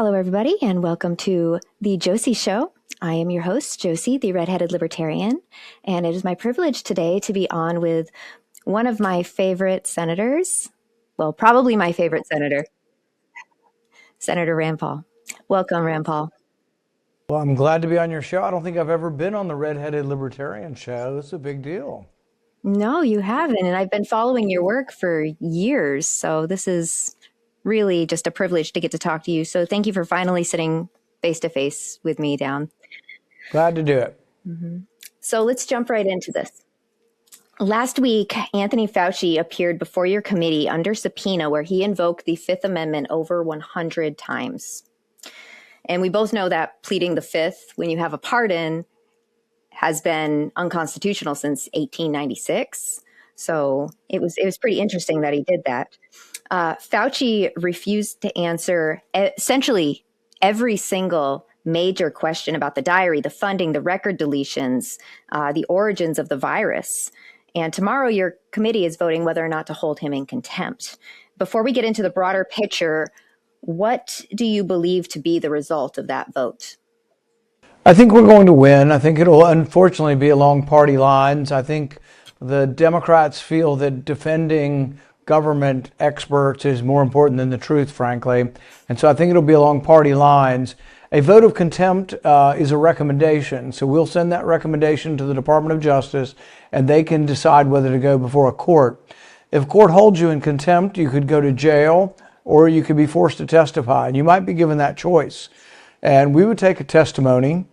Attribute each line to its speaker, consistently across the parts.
Speaker 1: Hello, everybody, and welcome to the Josie Show. I am your host, Josie, the redheaded libertarian, and it is my privilege today to be on with one of my favorite senators. Well, probably my favorite senator, Senator Rand Paul. Welcome, Rand Paul.
Speaker 2: Well, I'm glad to be on your show. I don't think I've ever been on the Redheaded Libertarian show. It's a big deal.
Speaker 1: No, you haven't, and I've been following your work for years, so this is really just a privilege to get to talk to you. So thank you for finally sitting face-to-face with me down.
Speaker 2: Glad to do it.
Speaker 1: So let's jump right into this. Last week, Anthony Fauci appeared before your committee under subpoena where he invoked the Fifth Amendment over 100 times. And we both know that pleading the Fifth when you have a pardon has been unconstitutional since 1896. So it was pretty interesting that he did that. Fauci refused to answer essentially every single major question about the diary, the funding, the record deletions, the origins of the virus. And tomorrow your committee is voting whether or not to hold him in contempt. Before we get into the broader picture, what do you believe to be the result of that vote?
Speaker 2: I think we're going to win. I think it'll unfortunately be along party lines. I think the Democrats feel that defending government experts is more important than the truth, frankly. And so I think it'll be along party lines. A vote of contempt is a recommendation. So we'll send that recommendation to the Department of Justice and they can decide whether to go before a court. If a court holds you in contempt, you could go to jail or you could be forced to testify. And you might be given that choice. And we would take a testimony.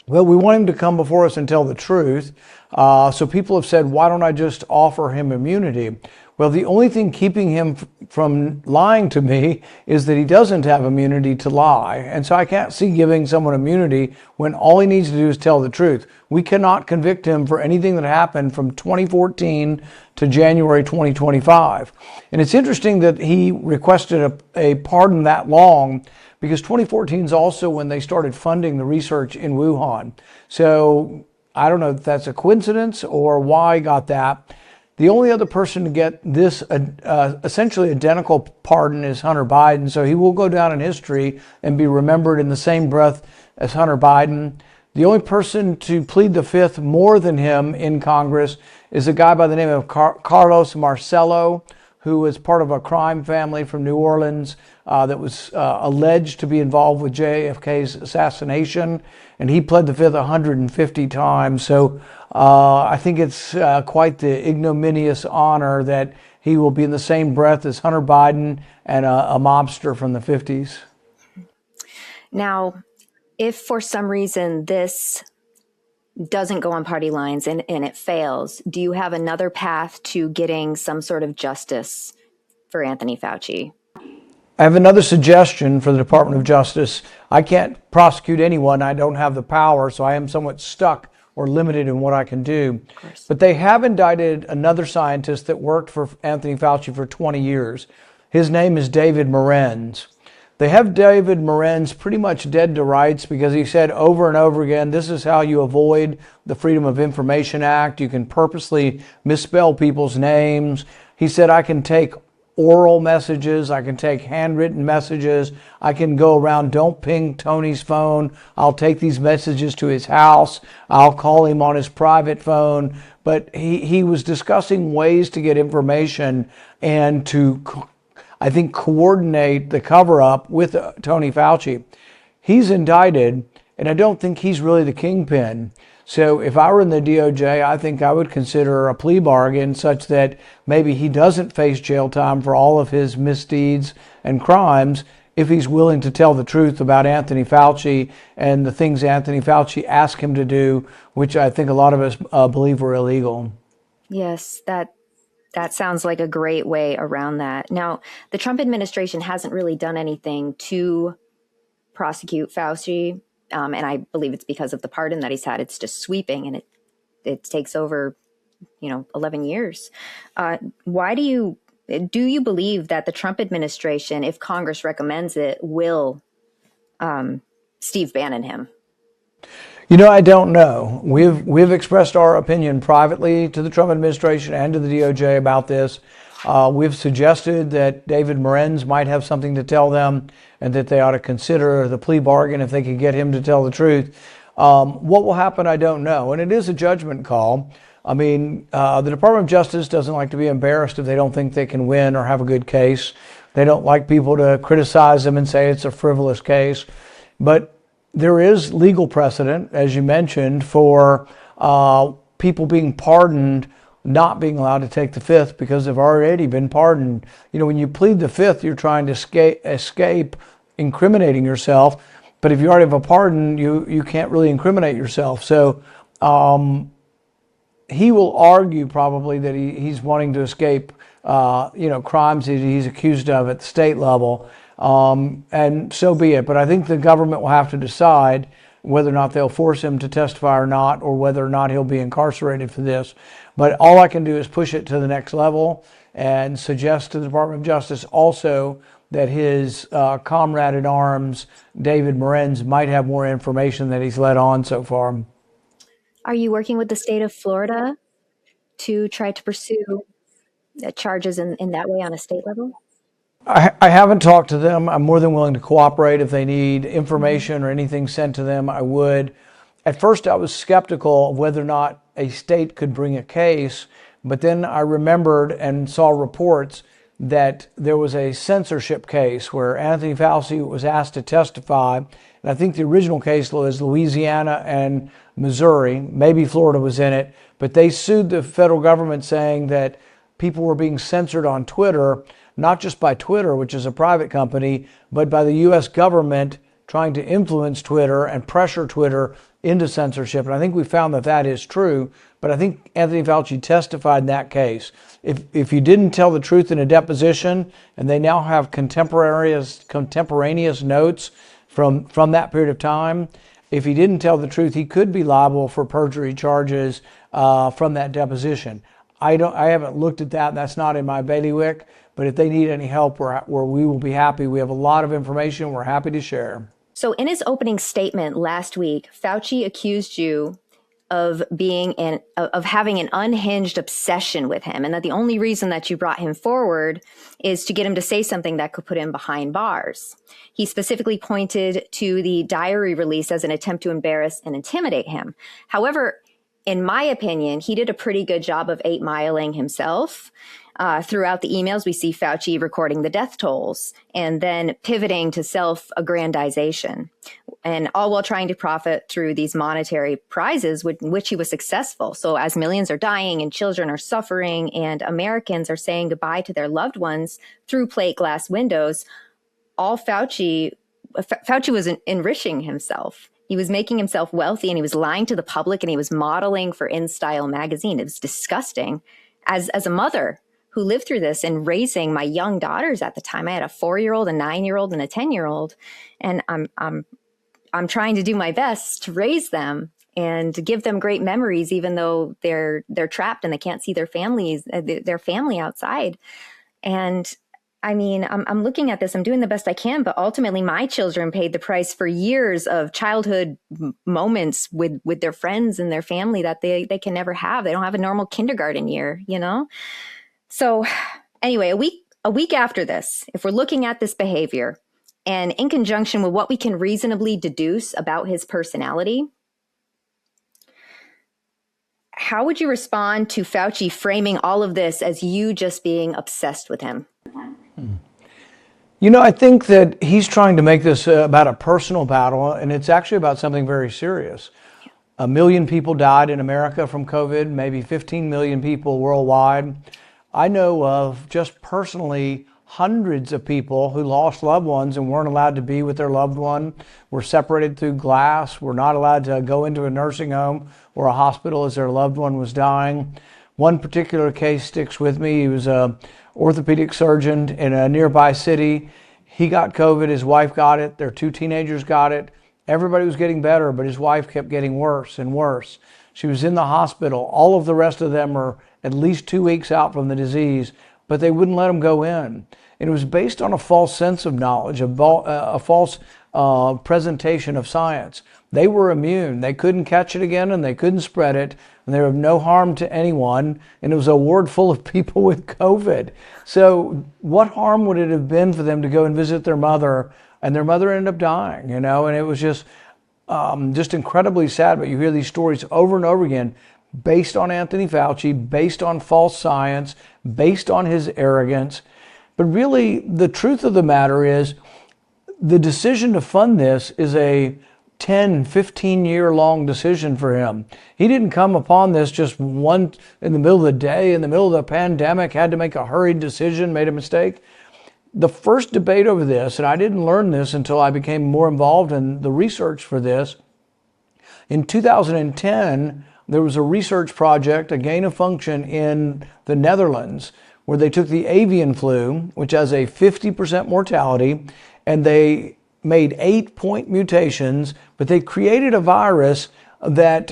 Speaker 2: Well, we want him to come before us and tell the truth. So people have said, why don't I just offer him immunity? Well, the only thing keeping him from lying to me is that he doesn't have immunity to lie. And so I can't see giving someone immunity when all he needs to do is tell the truth. We cannot convict him for anything that happened from 2014 to January 2025. And it's interesting that he requested a pardon that long, because 2014 is also when they started funding the research in Wuhan. So I don't know if that's a coincidence or why he got that. The only other person to get this essentially identical pardon is Hunter Biden. So he will go down in history and be remembered in the same breath as Hunter Biden. The only person to plead the Fifth more than him in Congress is a guy by the name of Carlos Marcello, who was part of a crime family from New Orleans that was alleged to be involved with JFK's assassination. And he pled the Fifth 150 times. So I think it's quite the ignominious honor that he will be in the same breath as Hunter Biden and a mobster from the 50s.
Speaker 1: Now, if for some reason this doesn't go on party lines and it fails, do you have another path to getting some sort of justice for Anthony Fauci?
Speaker 2: I have another suggestion for the Department of Justice. I can't prosecute anyone. I don't have the power, so I am somewhat stuck or limited in what I can do. But they have indicted another scientist that worked for Anthony Fauci for 20 years. His name is David Morenz. They have David Morenz pretty much dead to rights because he said over and over again, this is how you avoid the Freedom of Information Act. You can purposely misspell people's names. He said, I can take oral messages, I can take handwritten messages, I can go around, don't ping Tony's phone, I'll take these messages to his house, I'll call him on his private phone. But he was discussing ways to get information and to, I think, coordinate the cover-up with Tony Fauci. He's indicted, and I don't think he's really the kingpin. So if I were in the DOJ, I think I would consider a plea bargain such that maybe he doesn't face jail time for all of his misdeeds and crimes if he's willing to tell the truth about Anthony Fauci and the things Anthony Fauci asked him to do, which I think a lot of us believe were illegal.
Speaker 1: Yes, that sounds like a great way around that. Now, the Trump administration hasn't really done anything to prosecute Fauci. And I believe it's because of the pardon that he's had. It's just sweeping, and it takes over, 11 years. Why do you believe that the Trump administration, if Congress recommends it, will Steve Bannon him?
Speaker 2: I don't know. We've expressed our opinion privately to the Trump administration and to the DOJ about this. We've suggested that David Morenz might have something to tell them and that they ought to consider the plea bargain if they could get him to tell the truth. What will happen, I don't know. And it is a judgment call. I mean, the Department of Justice doesn't like to be embarrassed if they don't think they can win or have a good case. They don't like people to criticize them and say it's a frivolous case. But there is legal precedent, as you mentioned, for people being pardoned not being allowed to take the fifth because they've already been pardoned. You know, when you plead the fifth, you're trying to escape incriminating yourself. But if you already have a pardon, you can't really incriminate yourself. So he will argue probably that he's wanting to escape, crimes that he's accused of at the state level. And so be it. But I think the government will have to decide whether or not they'll force him to testify or not, or whether or not he'll be incarcerated for this. But all I can do is push it to the next level and suggest to the Department of Justice also that his comrade at arms, David Morenz, might have more information that he's let on so far.
Speaker 1: Are you working with the state of Florida to try to pursue charges in that way on a state level?
Speaker 2: I haven't talked to them. I'm more than willing to cooperate if they need information or anything sent to them. I would. At first, I was skeptical of whether or not a state could bring a case, but then I remembered and saw reports that there was a censorship case where Anthony Fauci was asked to testify. And I think the original case was Louisiana and Missouri. Maybe Florida was in it, but they sued the federal government saying that people were being censored on Twitter, not just by Twitter, which is a private company, but by the U.S. government trying to influence Twitter and pressure Twitter into censorship. And I think we found that that is true. But I think Anthony Fauci testified in that case. If you didn't tell the truth in a deposition, and they now have contemporaneous notes from that period of time, if he didn't tell the truth, he could be liable for perjury charges from that deposition. I haven't looked at that. That's not in my bailiwick. But if they need any help, we will be happy. We have a lot of information we're happy to share.
Speaker 1: So in his opening statement last week, Fauci accused you of having an unhinged obsession with him, and that the only reason that you brought him forward is to get him to say something that could put him behind bars. He specifically pointed to the diary release as an attempt to embarrass and intimidate him. However, in my opinion, he did a pretty good job of 8-miling himself. Throughout the emails, we see Fauci recording the death tolls and then pivoting to self-aggrandization, and all while trying to profit through these monetary prizes, which he was successful. So as millions are dying and children are suffering and Americans are saying goodbye to their loved ones through plate glass windows, all Fauci was enriching himself. He was making himself wealthy, and he was lying to the public, and he was modeling for InStyle magazine. It was disgusting. As a mother who lived through this and raising my young daughters at the time, I had a 4-year-old, a 9-year-old, and a 10-year-old, and I'm trying to do my best to raise them and to give them great memories, even though they're trapped and they can't see their family outside. And I mean, I'm looking at this, I'm doing the best I can, but ultimately my children paid the price for years of childhood moments with their friends and their family that they can never have. They don't have a normal kindergarten year, you know? So anyway, a week after this, if we're looking at this behavior and in conjunction with what we can reasonably deduce about his personality, how would you respond to Fauci framing all of this as you just being obsessed with him?
Speaker 2: You know, I think that he's trying to make this about a personal battle, and it's actually about something very serious. 1 million people died in America from COVID, maybe 15 million people worldwide. I know of just personally hundreds of people who lost loved ones and weren't allowed to be with their loved one, were separated through glass, were not allowed to go into a nursing home or a hospital as their loved one was dying. One particular case sticks with me. He was a orthopedic surgeon in a nearby city. He got COVID, his wife got it, their 2 teenagers got it. Everybody was getting better, but his wife kept getting worse and worse. She was in the hospital. All of the rest of them are at least 2 weeks out from the disease, but they wouldn't let him go in. And it was based on a false sense of knowledge, a false presentation of science. They were immune. They couldn't catch it again, and they couldn't spread it, and they were of no harm to anyone. And it was a ward full of people with COVID. So what harm would it have been for them to go and visit their mother, and their mother ended up dying, you know? And it was just incredibly sad. But you hear these stories over and over again, based on Anthony Fauci, based on false science, based on his arrogance. But really, the truth of the matter is, the decision to fund this is a 10, 15-year long decision for him. He didn't come upon this just one in the middle of the day, in the middle of the pandemic, had to make a hurried decision, made a mistake. The first debate over this, and I didn't learn this until I became more involved in the research for this, in 2010, there was a research project, a gain of function in the Netherlands, where they took the avian flu, which has a 50% mortality, and they made 8-point mutations, but they created a virus that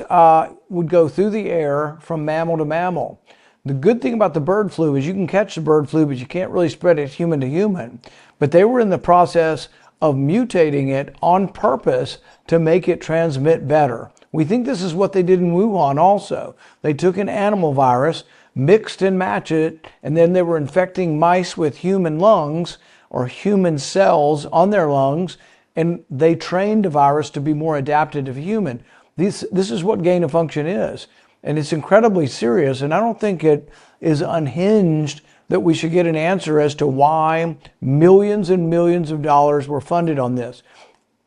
Speaker 2: would go through the air from mammal to mammal. The good thing about the bird flu is you can catch the bird flu, but you can't really spread it human to human. But they were in the process of mutating it on purpose to make it transmit better. We think this is what they did in Wuhan also. They took an animal virus, mixed and matched it, and then they were infecting mice with human lungs or human cells on their lungs, and they trained the virus to be more adapted to human. This is what gain of function is, and it's incredibly serious, and I don't think it is unhinged that we should get an answer as to why millions and millions of dollars were funded on this.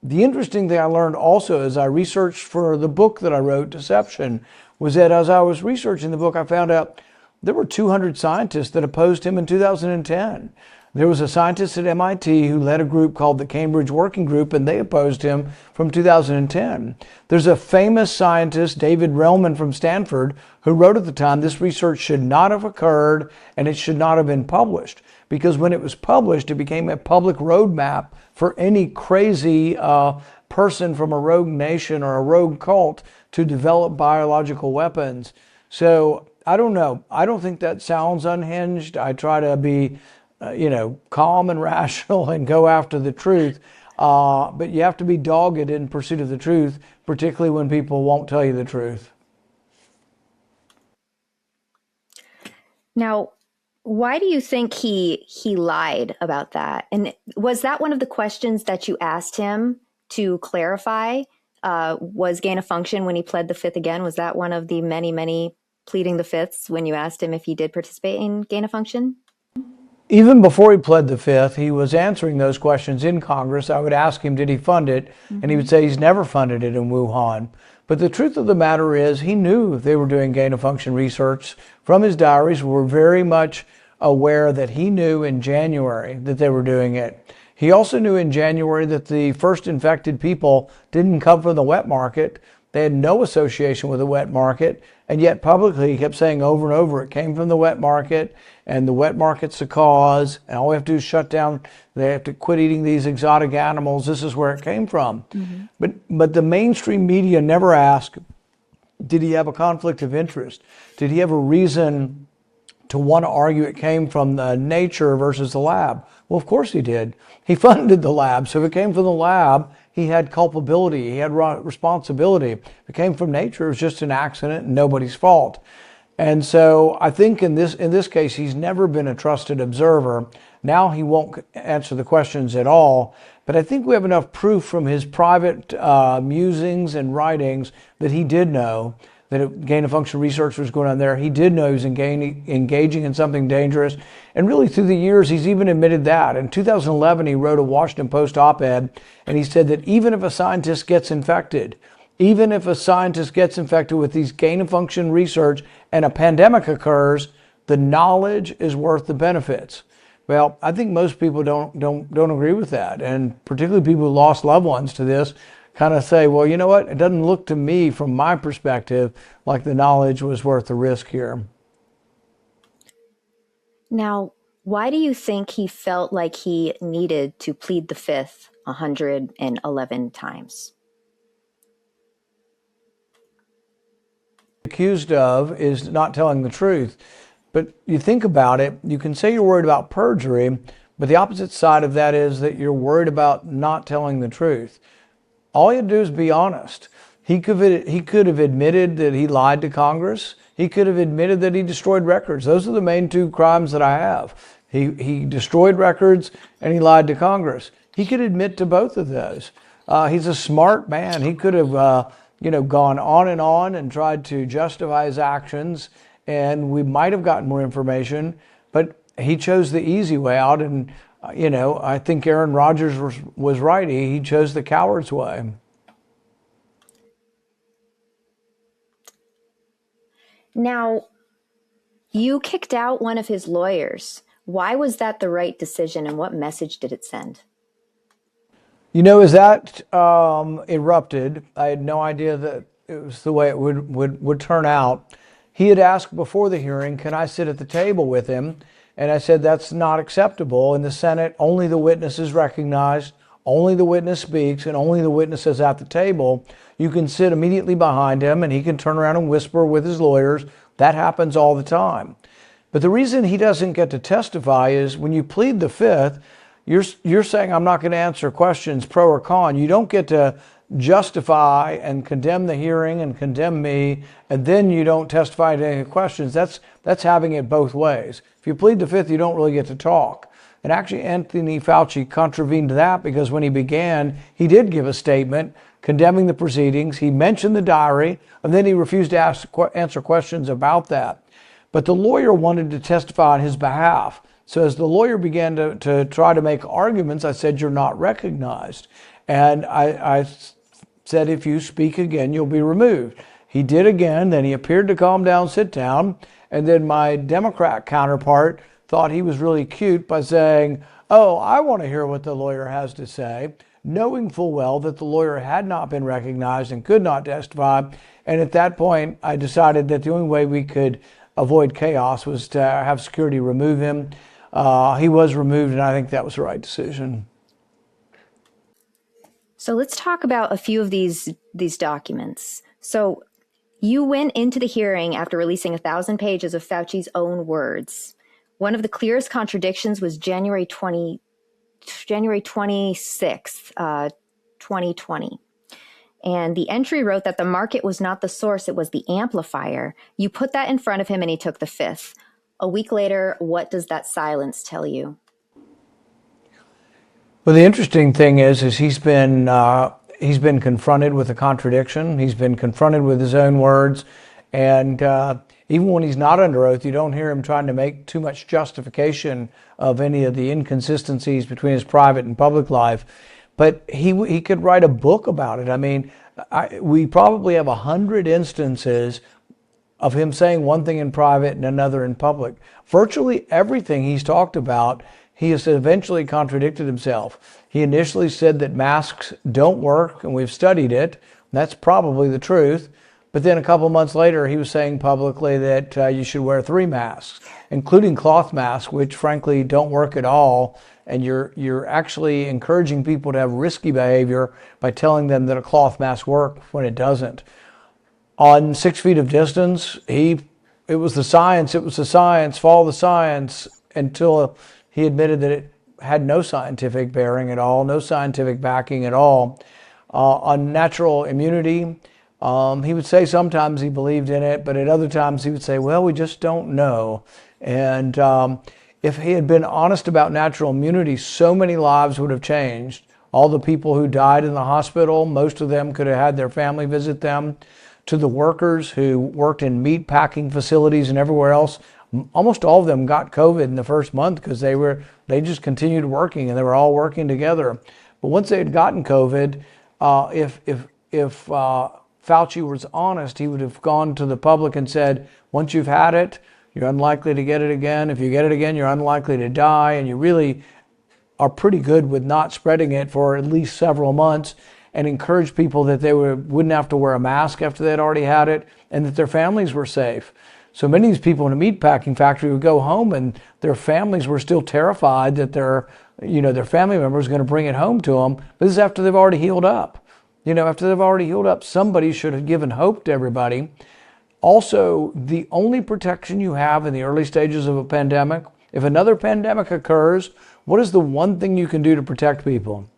Speaker 2: The interesting thing I learned also as I researched for the book that I wrote, Deception, was that as I was researching the book, I found out there were 200 scientists that opposed him in 2010. There was a scientist at MIT who led a group called the Cambridge Working Group, and they opposed him from 2010. There's a famous scientist, David Relman from Stanford, who wrote at the time, this research should not have occurred and it should not have been published. Because when it was published, it became a public roadmap for any crazy person from a rogue nation or a rogue cult to develop biological weapons. So I don't know. I don't think that sounds unhinged. I try to be calm and rational and go after the truth. But you have to be dogged in pursuit of the truth, particularly when people won't tell you the truth.
Speaker 1: Now, why do you think he lied about that? And was that one of the questions that you asked him to clarify? Was gain of function when he pled the fifth again? Was that one of the many, many pleading the fifths when you asked him if he did participate in gain of function?
Speaker 2: Even before he pled the fifth, he was answering those questions in Congress. I would ask him, did he fund it? Mm-hmm. And he would say he's never funded it in Wuhan. But the truth of the matter is he knew they were doing gain of function research. From his diaries, we're very much aware that he knew in January that they were doing it. He also knew in January that the first infected people didn't come from the wet market. They had no association with the wet market, and yet publicly he kept saying over and over it came from the wet market, and the wet market's the cause, and all we have to do is shut down, they have to quit eating these exotic animals, this is where it came from. Mm-hmm. But the mainstream media never asked, did he have a conflict of interest? Did he have a reason to want to argue it came from the nature versus the lab? Well, of course he did. He funded the lab, so if it came from the lab, he had culpability, he had responsibility. If it came from nature, it was just an accident and nobody's fault. And so I think in this case, he's never been a trusted observer. Now he won't answer the questions at all. But I think we have enough proof from his private musings and writings that he did know that gain of function research was going on there. He did know he was engaging in something dangerous. And really through the years, he's even admitted that. In 2011, he wrote a Washington Post op-ed, and he said that even if a scientist gets infected with these gain of function research and a pandemic occurs, the knowledge is worth the benefits. Well, I think most people don't agree with that. And particularly people who lost loved ones to this kind of say, well, you know what? It doesn't look to me, from my perspective, like the knowledge was worth the risk here.
Speaker 1: Now, why do you think he felt like he needed to plead the fifth 111 times?
Speaker 2: Accused of is not telling the truth. But you think about it, you can say you're worried about perjury, But the opposite side of that is that you're worried about not telling the truth. All you had to do is be honest. He could have admitted that he lied to Congress. He could have admitted that he destroyed records. Those are the main two crimes that I have. He destroyed records and he lied to Congress. He could admit to both of those. He's a smart man. He could have gone on and tried to justify his actions, and we might have gotten more information, but he chose the easy way out. And I think Aaron Rodgers was right. He chose the coward's way.
Speaker 1: Now, you kicked out one of his lawyers. Why was that the right decision, and what message did it send?
Speaker 2: As that erupted, I had no idea that it was the way it would turn out. He had asked before the hearing, can I sit at the table with him? And I said, that's not acceptable. In the Senate, only the witness is recognized, only the witness speaks, and only the witness is at the table. You can sit immediately behind him and he can turn around and whisper with his lawyers. That happens all the time. But the reason he doesn't get to testify is when you plead the fifth, you're saying, I'm not going to answer questions pro or con. You don't get to justify and condemn the hearing and condemn me, and then you don't testify to any questions. That's having it both ways. If you plead the fifth, you don't really get to talk. And actually, Anthony Fauci contravened that, because when he began, he did give a statement condemning the proceedings. He mentioned the diary, and then he refused to answer questions about that. But the lawyer wanted to testify on his behalf. So as the lawyer began to try to make arguments, I said, you're not recognized. And I said, if you speak again, you'll be removed. He did again. Then he appeared to calm down, sit down. And then my Democrat counterpart thought he was really cute by saying, oh, I want to hear what the lawyer has to say, knowing full well that the lawyer had not been recognized and could not testify. And at that point, I decided that the only way we could avoid chaos was to have security remove him. He was removed, and I think that was the right decision.
Speaker 1: So let's talk about a few of these documents. So you went into the hearing after releasing 1,000 pages of Fauci's own words. One of the clearest contradictions was January 26th, 2020. And the entry wrote that the market was not the source, it was the amplifier. You put that in front of him and he took the fifth. A week later, what does that silence tell you?
Speaker 2: Well, the interesting thing is he's been confronted with a contradiction. He's been confronted with his own words. And even when he's not under oath, you don't hear him trying to make too much justification of any of the inconsistencies between his private and public life. But he could write a book about it. I mean, we probably have 100 instances of him saying one thing in private and another in public. Virtually everything he's talked about, he has eventually contradicted himself. He initially said that masks don't work, and we've studied it. That's probably the truth. But then a couple months later, he was saying publicly that you should wear 3 masks, including cloth masks, which frankly don't work at all. And you're actually encouraging people to have risky behavior by telling them that a cloth mask works when it doesn't. On 6 feet of distance, it was the science, follow the science, until he admitted that it had no scientific bearing at all, no scientific backing at all. On natural immunity, he would say sometimes he believed in it, but at other times he would say, well, we just don't know. And if he had been honest about natural immunity, so many lives would have changed. All the people who died in the hospital, most of them could have had their family visit them. To the workers who worked in meat packing facilities and everywhere else, almost all of them got COVID in the first month because they just continued working and they were all working together. But once they had gotten COVID, if Fauci was honest, he would have gone to the public and said, once you've had it, you're unlikely to get it again. If you get it again, you're unlikely to die, and you really are pretty good with not spreading it for at least several months, and encourage people that they wouldn't have to wear a mask after they'd already had it, and that their families were safe. So many of these people in a meatpacking factory would go home and their families were still terrified that their family member was going to bring it home to them. But this is after they've already healed up. After they've already healed up, somebody should have given hope to everybody. Also, the only protection you have in the early stages of a pandemic, if another pandemic occurs, What is the one thing you can do to protect people?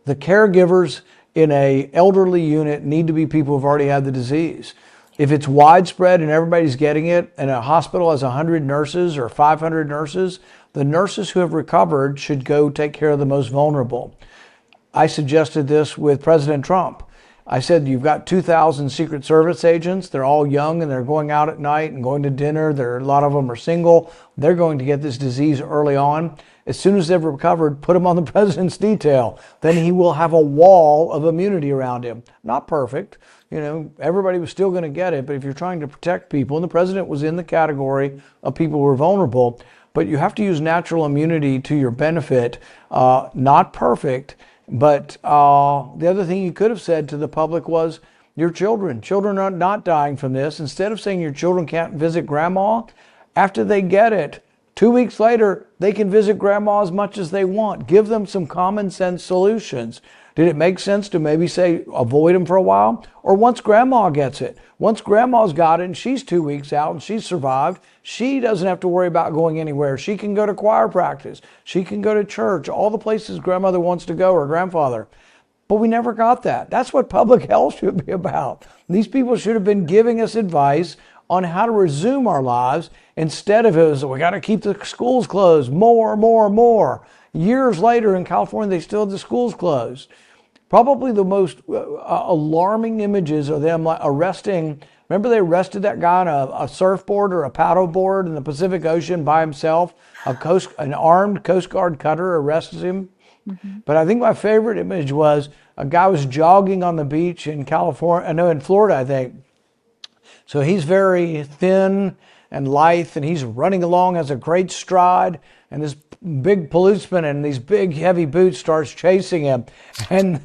Speaker 2: The caregivers in a elderly unit need to be people who've already had the disease. If it's widespread and everybody's getting it, and a hospital has 100 nurses or 500 nurses, the nurses who have recovered should go take care of the most vulnerable. I suggested this with President Trump. I said, you've got 2,000 Secret Service agents. They're all young and they're going out at night and going to dinner. A lot of them are single. They're going to get this disease early on. As soon as they've recovered, put them on the president's detail. Then he will have a wall of immunity around him. Not perfect. Everybody was still going to get it. But if you're trying to protect people, and the president was in the category of people who are vulnerable, but you have to use natural immunity to your benefit. Not perfect. But the other thing you could have said to the public was, your children are not dying from this. Instead of saying your children can't visit grandma, after they get it, 2 weeks later, they can visit grandma as much as they want. Give them some common sense solutions. Did it make sense to maybe say avoid them for a while? Or once grandma gets it, once grandma's got it and she's 2 weeks out and she's survived, she doesn't have to worry about going anywhere. She can go to choir practice. She can go to church, all the places grandmother wants to go or grandfather. But we never got that. That's what public health should be about. These people should have been giving us advice on how to resume our lives instead of it was, we got to keep the schools closed, more. Years later in California, they still have the schools closed. Probably the most alarming images are them arresting. Remember they arrested that guy on a surfboard or a paddleboard in the Pacific Ocean by himself? An armed Coast Guard cutter arrested him. Mm-hmm. But I think my favorite image was a guy was jogging on the beach in California, in Florida, I think. So he's very thin and lithe, and he's running along, has a great stride, and this big policeman in these big heavy boots starts chasing him, and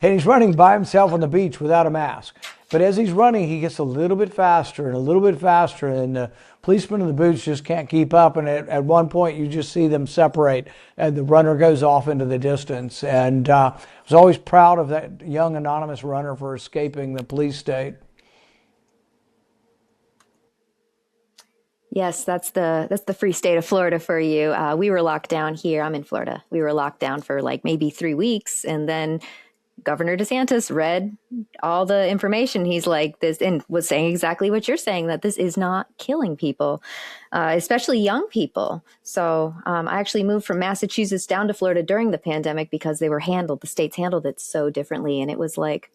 Speaker 2: he's running by himself on the beach without a mask. But as he's running, he gets a little bit faster, and the policeman in the boots just can't keep up, and at one point you just see them separate, and the runner goes off into the distance. And I was always proud of that young anonymous runner for escaping the police state.
Speaker 1: Yes, that's the free state of Florida for you. We were locked down here. I'm in Florida. We were locked down for like maybe 3 weeks, and then Governor DeSantis read all the information. He's like this and was saying exactly what you're saying, that this is not killing people, especially young people. So I actually moved from Massachusetts down to Florida during the pandemic because the states handled it so differently, and it was like.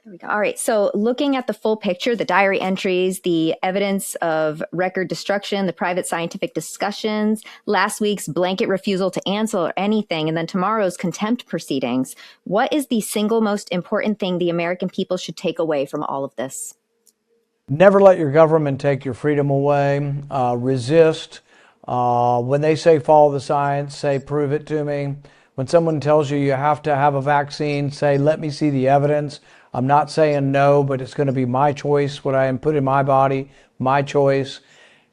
Speaker 1: There we go. All right. So looking at the full picture, the diary entries, the evidence of record destruction, the private scientific discussions, last week's blanket refusal to answer anything, and then tomorrow's contempt proceedings. What is the single most important thing the American people should take away from all of this?
Speaker 2: Never let your government take your freedom away. Resist. When they say follow the science, say prove it to me. When someone tells you have to have a vaccine, say let me see the evidence. I'm not saying no, but it's going to be my choice, what I put in my body, my choice.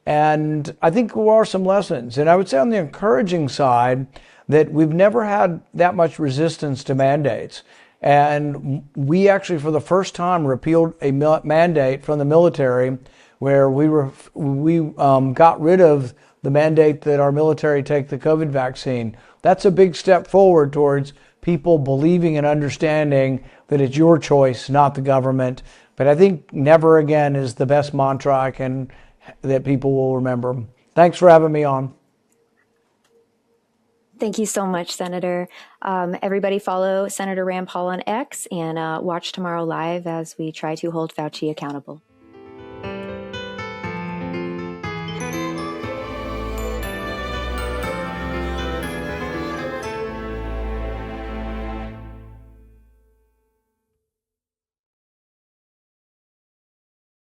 Speaker 2: And I think there are some lessons. And I would say on the encouraging side that we've never had that much resistance to mandates. And we actually, for the first time, repealed a mandate from the military where we got rid of the mandate that our military take the COVID vaccine. That's a big step forward towards people believing and understanding that it's your choice, not the government. But I think never again is the best mantra that people will remember. Thanks for having me on.
Speaker 1: Thank you so much, Senator. Everybody follow Senator Rand Paul on X and watch tomorrow live as we try to hold Fauci accountable.